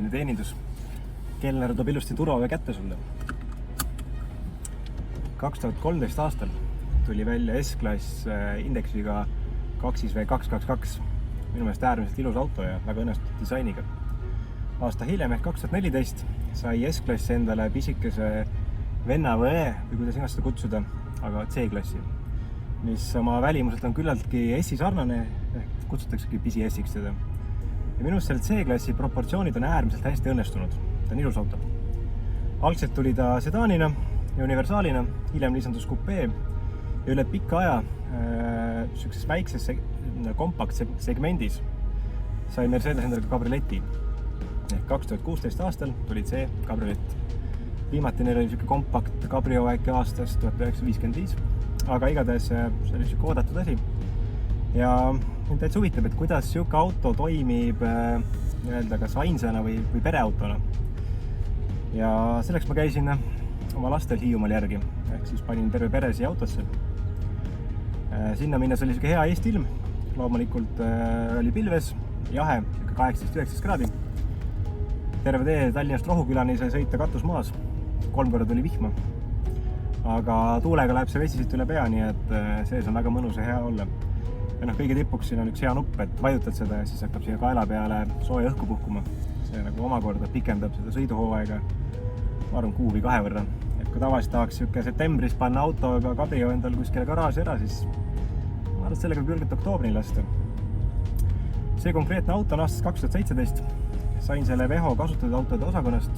klassiline teenindus. Kelner toob ilusti turvavöö kätte sulle. 2013 aastal tuli välja S-klass indeksiga 2V222. Minu meelest äärmiselt ilus auto ja väga õnnestunud disainiga. Aasta hiljem ehk 2014 sai S-klass endale pisikese venna või õe, või kuidas iganes seda kutsuda, aga C-klassi, mis oma välimuselt on küllaltki S-i sarnane, ehk kutsutaksegi pisi S-iks teda. Ja minu arust selle C-klassi proportsioonid on äärmiselt hästi õnnestunud. Ta on ilus auto. Algselt tuli ta sedaanina ja universaalina, hiljem lisandus kupee ja üle pikka aja sellises väikses kompakt segmendis sai Mercedes endale ka kabrioleti. Ehk 2016 aastal tuli C kabriolett. Viimati neil oli selline kompakt kabrio äkki aastast 1955, aga igatahes see oli selline oodatud asi. Ja mind täitsa huvitab, et kuidas selline auto toimib kas ainsana või pereautona. Ja selleks ma käisin oma lastel Hiiumaal järgi, ehk siis panin terve pere siia autosse. Sinna minnes oli selline hea Eesti ilm, loomulikult oli pilves, jahe, 18-19 kraadi. Terve tee Tallinnast Rohukülani sai sõita katus maas, 3 korda tuli vihma. Aga tuulega läheb see vesi siit üle pea, nii et sees on väga mõnus ja hea olla. Ja kõige tipuks siin on üks hea nupp, et vajutad seda ja siis hakkab siia kaela peale sooja õhku puhkuma. See nagu omakorda pikendab seda sõiduhooaega, ma arvan, 1 või 2 võrra. Et kui tavaliselt tahaks septembris panna autoga kabrio endal kuskile garaaži ära, siis ma arvan, et sellega võib julgelt oktoobrini lasta. See konkreetne auto on aastast 2017. Sain selle Veho kasutatud autode osakonnast,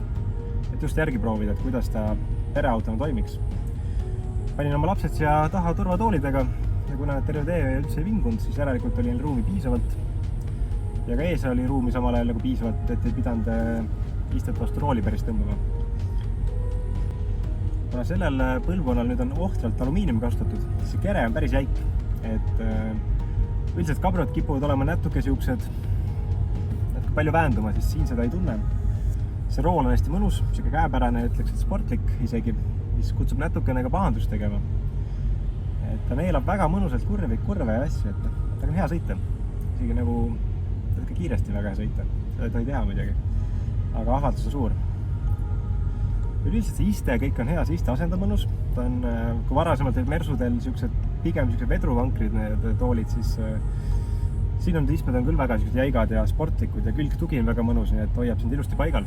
et just järgi proovida, et kuidas ta pereautona toimiks. Panin oma lapsed siia taha turvatoolidega ja kuna terve tee üldse ei vingunud, siis järelikult oli neil ruumi piisavalt. Ja ka ees oli ruumi samal ajal nagu piisavalt, et ei pidanud istet vastu rooli päris tõmbama. Kuna sellel põlvkonnal nüüd on ohtralt alumiiniumi kasutatud, siis see kere on päris jäik. Et üldiselt kabriod kipuvad olema natuke siuksed palju vähenduma, siis siin seda ei tunne. See rool on hästi mõnus, siuke käepärane, ütleks, et sportlik isegi, mis kutsub natukene ka pahandust tegema. Et ta neelab väga mõnusalt kurve ja asju, et ta on hea sõita. Isegi nagu kiiresti väga hea sõita, seda ei tohi teha muidugi, aga ahvatlus on suur. Üldiselt see iste, kõik on hea, see iste asendab mõnus. Ta on, kui varasemalt Mersudel pigem vedruvankrid need toolid, siis siin on istmed on küll väga jäigad ja sportlikud ja külgtugi on väga mõnus, nii et hoiab sind ilusti paigal.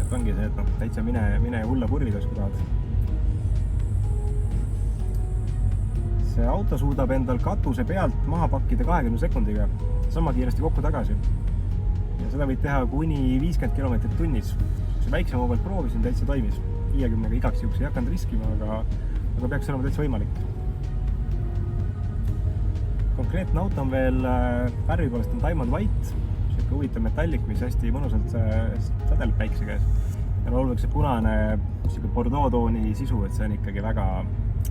Et ongi see, et täitsa mine ja hulla purvides, kui tahad. See auto suudab endal katuse pealt maha pakkida 20 sekundiga, sama kiiresti kokku tagasi. Ja seda võid teha kuni 50 km tunnis. See väiksema pealt proovisin, täitsa toimis. 50-ga igaks juhuks ei hakanud riskima, aga peaks olema täitsa võimalik. Konkreetne auto on veel värvi poolest on Diamond White, selline huvitav metallik, mis hästi mõnusalt sädeleb päikse käes. Ja loomulikult see punane Bordeaux tooni sisu, et see on ikkagi väga,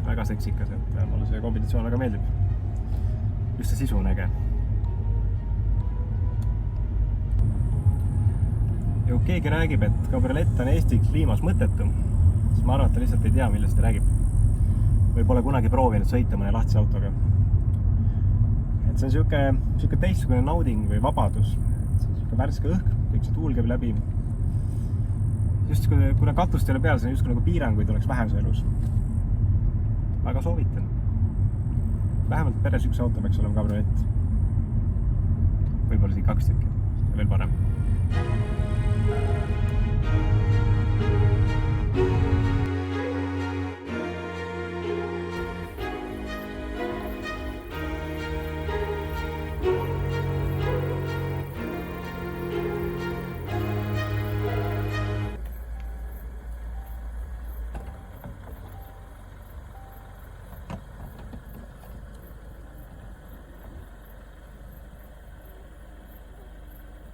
väga seksikas, et mulle see kombinatsioon väga meeldib. Just see sisu on äge. Ja kui keegi räägib, et kabriolett on Eesti kliimas mõttetu, siis ma arvan, et ta lihtsalt ei tea, millest ta räägib. Või pole kunagi proovinud sõita mõne lahtise autoga. See on selline teistsugune nauding või vabadus. Selline värske õhk, kõik see tuul käib läbi. Just kuna katust ei ole peal, see on just nagu piiranguid oleks vähem see elus. Väga soovitan. Vähemalt peres üks auto peaks olema kabriolett. Võib-olla siin 2 tükki. Ja veel parem.